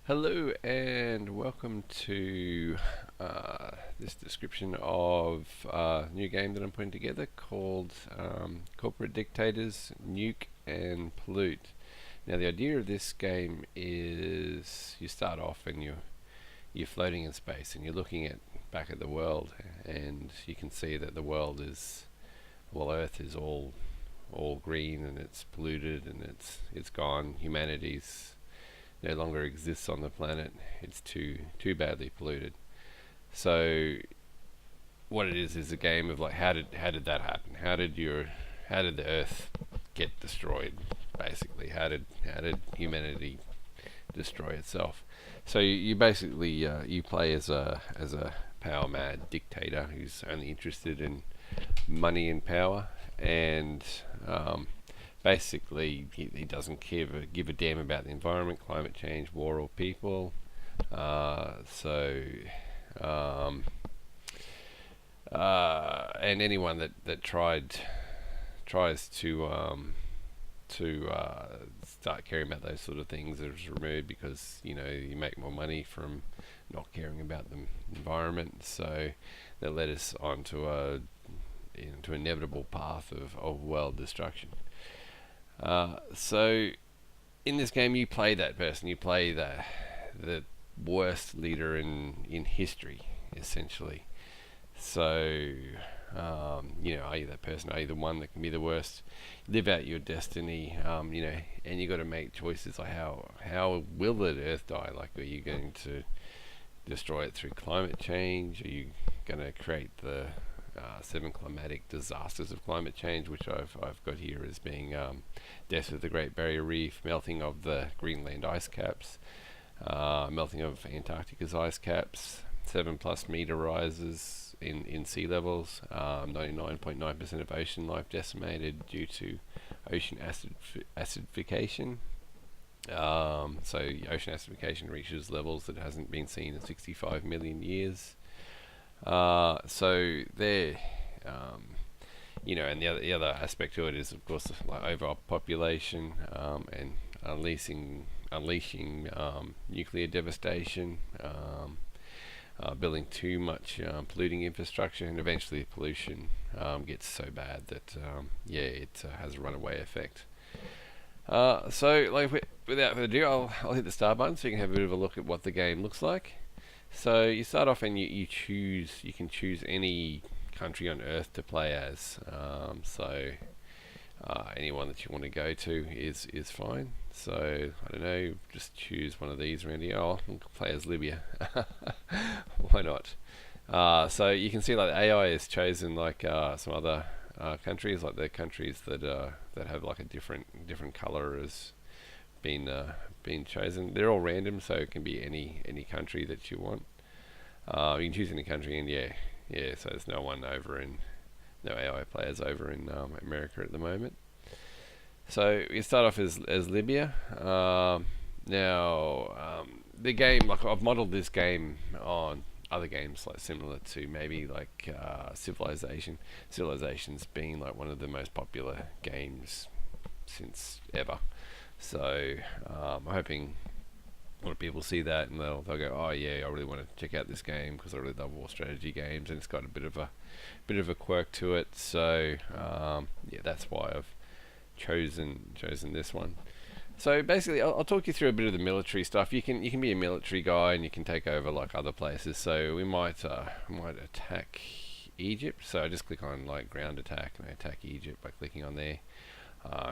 Hello and welcome to this description of a new game that I'm putting together called Corporate Dictators, Nuke and Pollute. Now the idea of this game is you start off and you're floating in space and you're looking back at the world, and you can see that the world is, well, Earth is all green and it's polluted and it's gone. Humanity's no longer exists on the planet. It's too badly polluted. So what it is a game of like how did that happen? How did the Earth get destroyed? Basically, how did humanity destroy itself? So you basically you play as a power mad dictator who's only interested in money and power, and basically he doesn't give a damn about the environment, climate change, war, or people. So um, and anyone that tries to start caring about those sort of things is removed, because you make more money from not caring about the environment. So that led us onto a into an inevitable path of world destruction. So in this game, you play that person. You play the worst leader in history, essentially. So are you that person? Are you the one that can be the worst? Live out your destiny. And you got to make choices like how will the Earth die? Like, are you going to destroy it through climate change? Are you going to create the seven climatic disasters of climate change, which I've got here as being death of the Great Barrier Reef, melting of the Greenland ice caps, melting of Antarctica's ice caps, 7+ meter rises in sea levels, 99.9% of ocean life decimated due to ocean acidification. So ocean acidification reaches levels that hasn't been seen in 65 million years. So there, and the other aspect to it is, of course, like overpopulation, and unleashing nuclear devastation, building too much polluting infrastructure, and eventually pollution gets so bad that it has a runaway effect. So, like, without further ado, I'll hit the start button so you can have a bit of a look at what the game looks like. So you start off and you can choose any country on Earth to play as. Anyone that you want to go to is fine. So I don't know, just choose one of these around here. I'll play as Libya. Why not? So you can see like the AI is chosen like some other countries, like the countries that have like a different color as been chosen. They're all random, so it can be any country that you want. You can choose any country, and so there's no AI players over in America at the moment. So we start off as Libya. The game, like, I've modeled this game on other games like similar to maybe like Civilization. Civilization's been like one of the most popular games since ever. So I'm hoping a lot of people see that and they'll go, oh yeah, I really want to check out this game because I really love war strategy games, and it's got a bit of a quirk to it. So that's why I've chosen this one. So basically, I'll talk you through a bit of the military stuff. You can be a military guy and you can take over like other places. So we might attack Egypt. So I just click on like ground attack and I attack Egypt by clicking on there.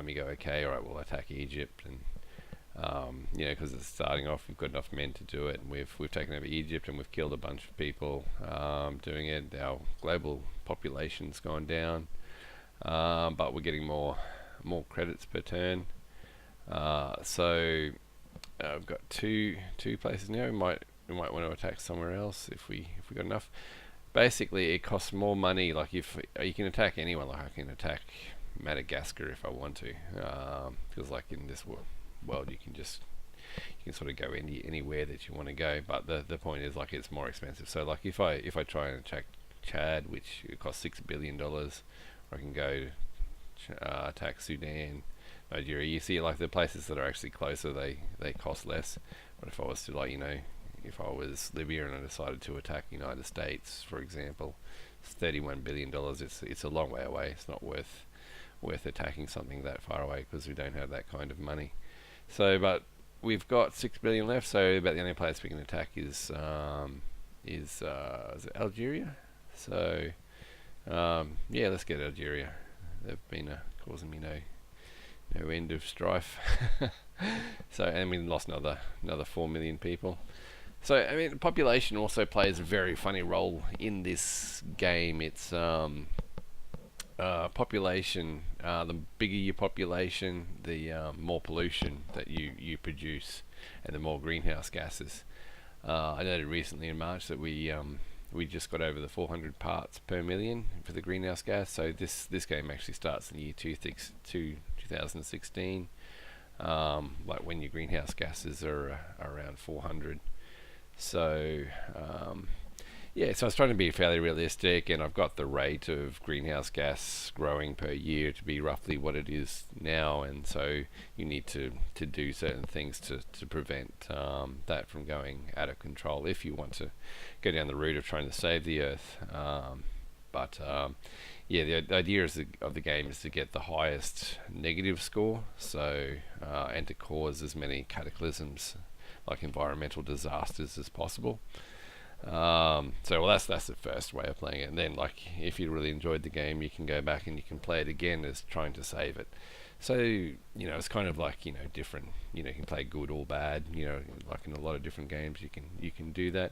You go, okay, alright, we'll attack Egypt, and because it's starting off, we've got enough men to do it, and we've taken over Egypt and we've killed a bunch of people doing it. Our global population's gone down, but we're getting more credits per turn. So we've got two places now. We might want to attack somewhere else if we got enough. Basically, it costs more money. Like, if you can attack anyone, like I can attack Madagascar if I want to, because like in this world you can sort of go anywhere that you want to go, but the point is, like, it's more expensive. So like if I try and attack Chad, which it costs $6 billion, or I can go attack Sudan, Nigeria. You see, like, the places that are actually closer, they cost less, what if I was to, like, if I was Libya and I decided to attack the United States, for example, it's $31 billion. It's a long way away. It's not worth attacking something that far away because we don't have that kind of money. So, but we've got 6 billion left. So about the only place we can attack is it Algeria? So yeah, let's get Algeria. They've been causing me no end of strife. So, and we lost another 4 million people. So, I mean, population also plays a very funny role in this game. It's population. The bigger your population, the more pollution that you produce, and the more greenhouse gases. I noted recently in March that we just got over the 400 parts per million for the greenhouse gas. So this game actually starts in the year 2016. Like when your greenhouse gases are around 400. So yeah, so I was trying to be fairly realistic, and I've got the rate of greenhouse gas growing per year to be roughly what it is now, and so you need to do certain things to prevent that from going out of control if you want to go down the route of trying to save the earth. Yeah, the idea of the game is to get the highest negative score, so and to cause as many cataclysms, like environmental disasters, as possible. So well, that's the first way of playing it, and then, like, if you really enjoyed the game, you can go back and you can play it again as trying to save it. So it's kind of like different. You can play good or bad. Like in a lot of different games, you can do that.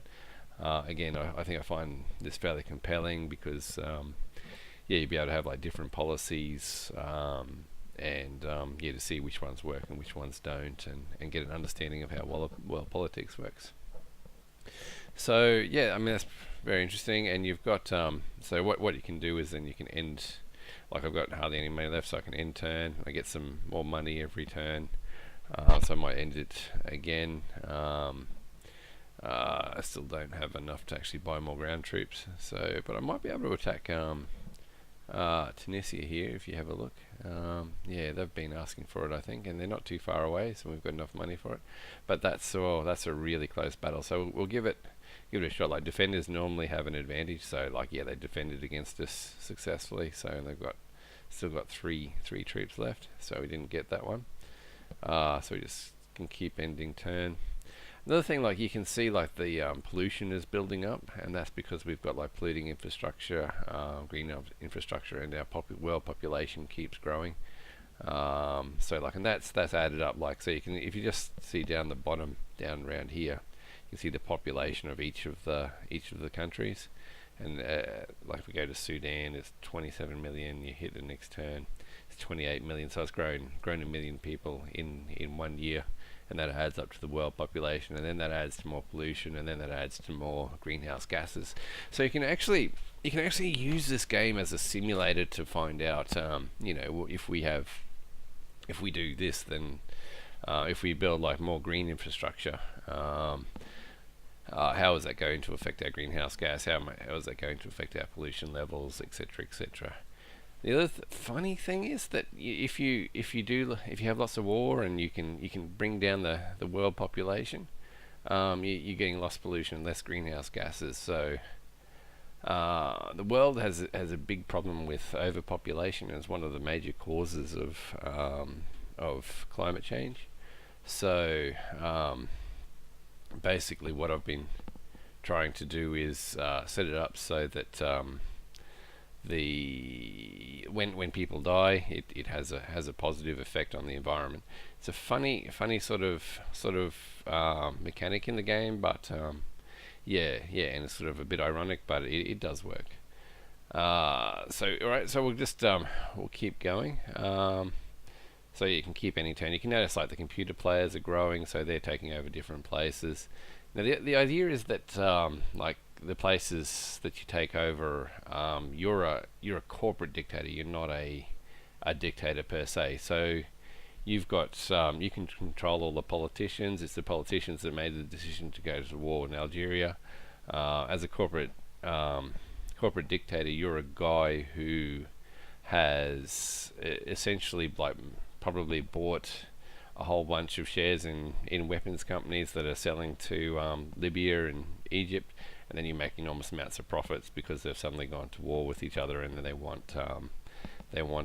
Again, I think I find this fairly compelling because yeah, you'd be able to have like different policies, and yeah, to see which ones work and which ones don't, and get an understanding of how well politics works. So yeah, I mean, that's very interesting. And you've got so what you can do is then you can end. Like, I've got hardly any money left, so I can end turn. I get some more money every turn, so I might end it again. I still don't have enough to actually buy more ground troops. So, but I might be able to attack Tunisia here if you have a look. Yeah, they've been asking for it, I think, and they're not too far away, so we've got enough money for it. But that's a really close battle. So we'll give it a shot. Like, defenders normally have an advantage, so like, yeah, they defended against us successfully. So they've still got three troops left. So we didn't get that one. So we just can keep ending turn. Another thing, like, you can see like the pollution is building up, and that's because we've got like polluting infrastructure, green infrastructure, and our world population keeps growing. So like, and that's added up. Like, so if you just see down the bottom, down around here, you can see the population of each of the countries, and like if we go to Sudan, it's 27 million. You hit the next turn, it's 28 million. So it's grown a million people in 1 year. And that adds up to the world population, and then that adds to more pollution, and then that adds to more greenhouse gases. So you can actually use this game as a simulator to find out, if we do this, then if we build like more green infrastructure, how is that going to affect our greenhouse gas? How is that going to affect our pollution levels, etc., etc. The other funny thing is that if you have lots of war and you can bring down the world population, you're getting less pollution, less greenhouse gases. So the world has a big problem with overpopulation as one of the major causes of climate change. So basically, what I've been trying to do is set it up so that when people die, it has a positive effect on the environment. It's a funny sort of mechanic in the game, but yeah, and it's sort of a bit ironic, but it does work. So alright, so we'll keep going. So you can keep any turn. You can notice like the computer players are growing, so they're taking over different places. Now the idea is that like the places that you take over, you're a corporate dictator. You're not a dictator per se. So you've got you can control all the politicians. It's the politicians that made the decision to go to war in Algeria. As a corporate dictator, you're a guy who has essentially like probably bought a whole bunch of shares in weapons companies that are selling to Libya and Egypt, and then you make enormous amounts of profits because they've suddenly gone to war with each other, and then they want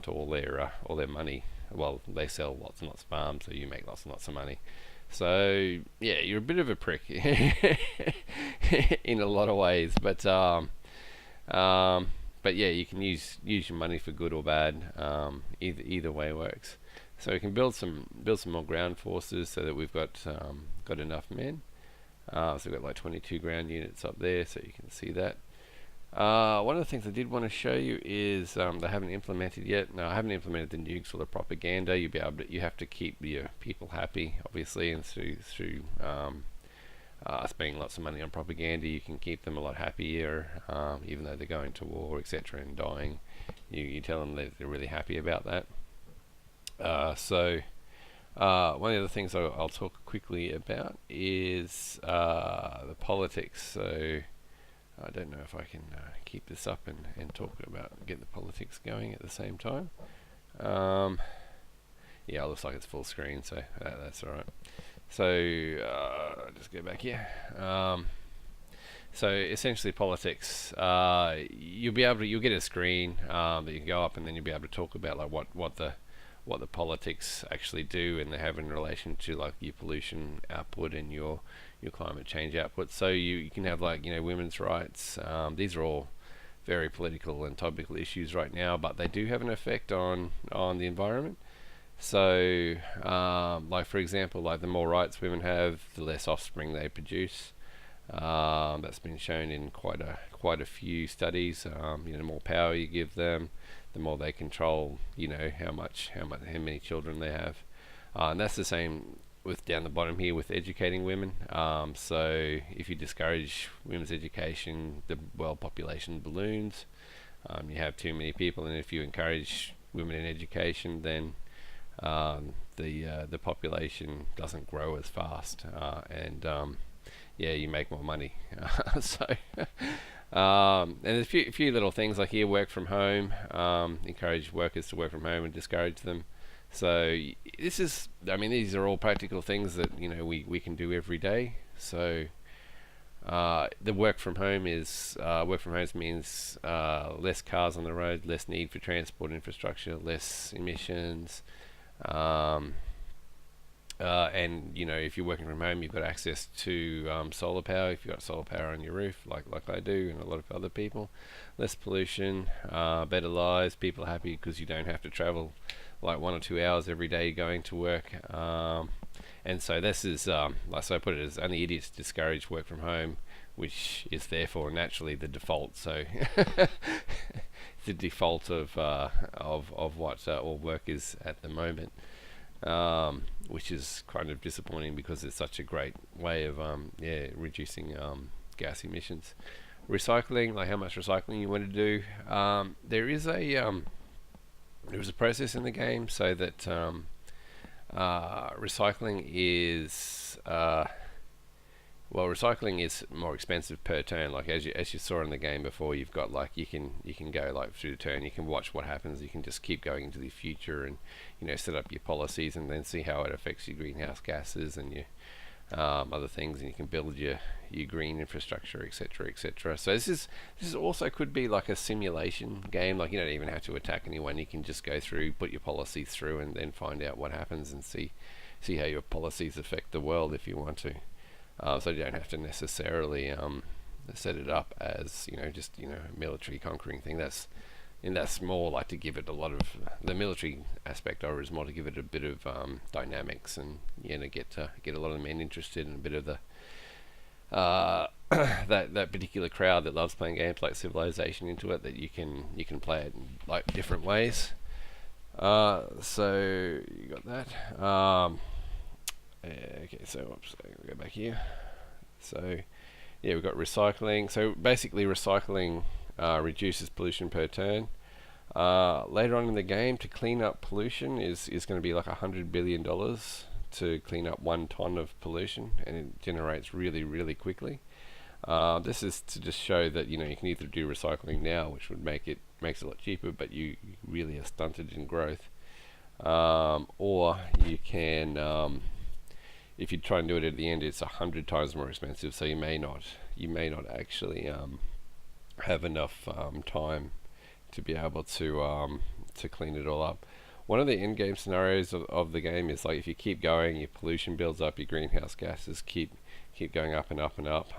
all their money. Well, they sell lots and lots of arms, so you make lots and lots of money. So yeah, you're a bit of a prick in a lot of ways, but yeah, you can use your money for good or bad. Either way works. So we can build some more ground forces so that we've got enough men. So we've got like 22 ground units up there, so you can see that. One of the things I did want to show you is they haven't implemented yet. No, I haven't implemented the nukes or the propaganda. You have to keep your people happy, obviously, and through spending lots of money on propaganda, you can keep them a lot happier, even though they're going to war, etc., and dying. You tell them that they're really happy about that. One of the things I'll talk quickly about is the politics. So I don't know if I can keep this up and get the politics going at the same time. Yeah, it looks like it's full screen, so that's alright. So just go back here. So essentially politics, you'll get a screen that you can go up, and then you'll be able to talk about like what the politics actually do and they have in relation to like your pollution output and your climate change output. So you can have like, women's rights. These are all very political and topical issues right now, but they do have an effect on the environment. So like for example, like the more rights women have, the less offspring they produce. That's been shown in quite a few studies. The more power you give them, the more they control, how many children they have. And that's the same with down the bottom here with educating women. So if you discourage women's education, the world population balloons. You have too many people, and if you encourage women in education, then the population doesn't grow as fast, and you make more money. And there's a few little things like here, work from home, encourage workers to work from home and discourage them. So these are all practical things that we can do every day. So the work from home means less cars on the road, less need for transport infrastructure, less emissions. And if you're working from home, you've got access to solar power. If you've got solar power on your roof, like I do, and a lot of other people, less pollution, better lives. People are happy because you don't have to travel like 1 or 2 hours every day going to work. And so this is, so I put it as only idiots discourage work from home, which is therefore naturally the default. So the default of what all work is at the moment. Which is kind of disappointing because it's such a great way of reducing gas emissions. Recycling, like how much recycling you want to do. There is a process in the game so that recycling is more expensive per turn. Like as you saw in the game before, you've got like you can go like through the turn, you can watch what happens, you can just keep going into the future and set up your policies and then see how it affects your greenhouse gases and your other things, and you can build your green infrastructure, etc. So this also could be like a simulation game. Like you don't even have to attack anyone, you can just go through, put your policies through, and then find out what happens and see how your policies affect the world if you want to. So you don't have to necessarily set it up as just a military conquering thing. That's more like to give it a lot of the military aspect of it is more to give it a bit of dynamics and get a lot of men interested in a bit of the that particular crowd that loves playing games like Civilization into it, that you can play it in like different ways. So you got that. Okay, so we'll go back here. So yeah, we've got recycling. So basically recycling reduces pollution per turn. Later on in the game, to clean up pollution is going to be like $100 billion to clean up 1 ton of pollution, and it generates really, really quickly. This is to just show that you can either do recycling now, which would makes it a lot cheaper, but you really are stunted in growth. or you can, if you try and do it at the end, it's 100 times more expensive. So you may not actually have enough time to be able to clean it all up. One of the in-game scenarios of the game is like if you keep going, your pollution builds up, your greenhouse gases keep going up and up and up.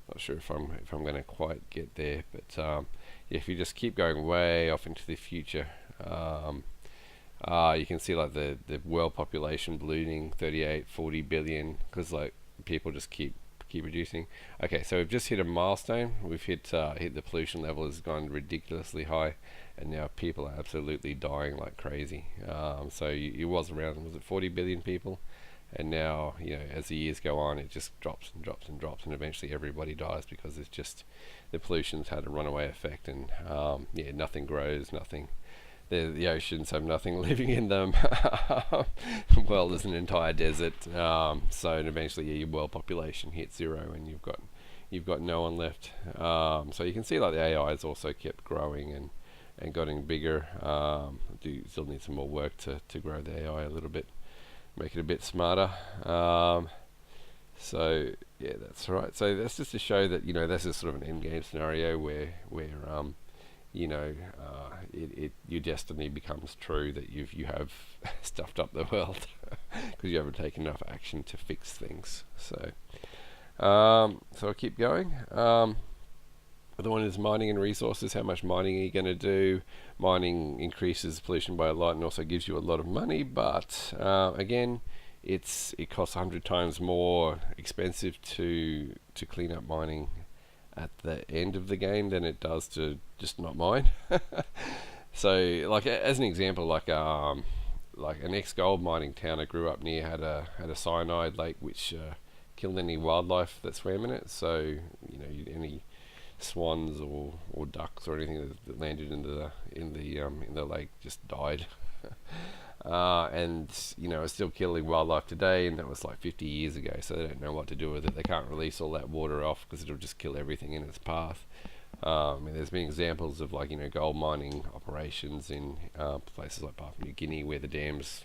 Not sure if I'm going to quite get there, but yeah, if you just keep going way off into the future, you can see like the world population ballooning 38-40 billion, because like people just keep reducing. Okay, so we've just hit a milestone. We've hit the pollution level has gone ridiculously high, and now people are absolutely dying like crazy. So it was it 40 billion people, and now, you know, as the years go on, it just drops and drops and drops, and eventually everybody dies because it's just the pollution's had a runaway effect, and yeah, nothing grows, nothing. The oceans have nothing living in them. Well, there's an entire desert. So eventually, yeah, your world population hits zero, and you've got no one left. So you can see like the AI has also kept growing and getting bigger. Do still need some more work to grow the AI a little bit, make it a bit smarter. So yeah, that's right. So that's just to show that, you know, this is sort of an end-game scenario where you know, your destiny becomes true, that you have stuffed up the world because you haven't taken enough action to fix things. So I'll keep going. The one is mining and resources. How much mining are you going to do? Mining increases pollution by a lot and also gives you a lot of money, but again, it costs 100 times more expensive to clean up mining at the end of the game than it does to just not mine. So, like as an example, like an ex-gold mining town I grew up near had a cyanide lake which killed any wildlife that swam in it. So, you know, any swans or ducks or anything that landed in the lake just died. And you know, it's still killing wildlife today, and that was like 50 years ago, so they don't know what to do with it. They can't release all that water off because it'll just kill everything in its path. And there's been examples of, like, you know, gold mining operations in places like Papua New Guinea where the dams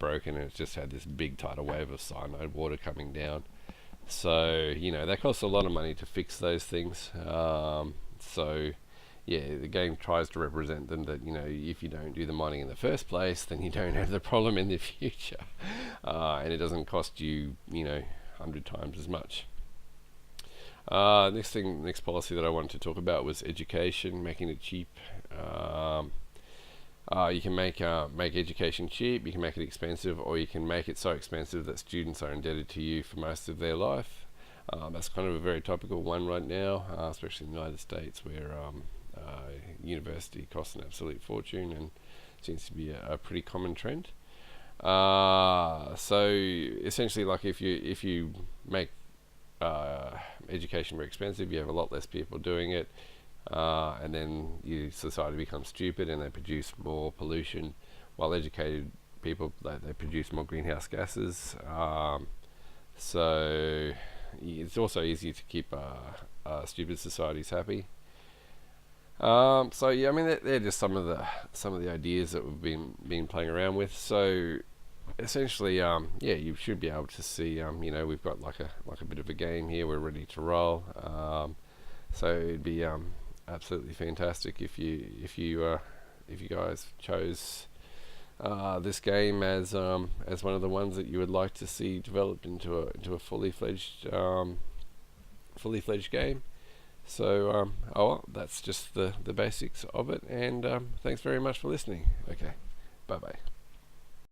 broken, and it's just had this big tidal wave of cyanide water coming down. So, you know, that costs a lot of money to fix those things. So yeah, the game tries to represent them that, you know, if you don't do the mining in the first place, then you don't have the problem in the future. And it doesn't cost you, you know, 100 times as much. Next policy that I wanted to talk about was education, making it cheap. You can make education cheap, you can make it expensive, or you can make it so expensive that students are indebted to you for most of their life. That's kind of a very topical one right now, especially in the United States, where university costs an absolute fortune and seems to be a pretty common trend. So essentially, like if you make education very expensive, you have a lot less people doing it, and then your society becomes stupid and they produce more pollution, while educated people, they produce more greenhouse gases. So it's also easy to keep stupid societies happy. So yeah, I mean, they're just some of the ideas that we've been playing around with. So essentially, yeah, you should be able to see, you know, we've got like a bit of a game here. We're ready to roll. So it'd be absolutely fantastic if you guys chose this game as one of the ones that you would like to see developed into a fully fledged game. So that's just the basics of it, and thanks very much for listening. Okay, bye bye.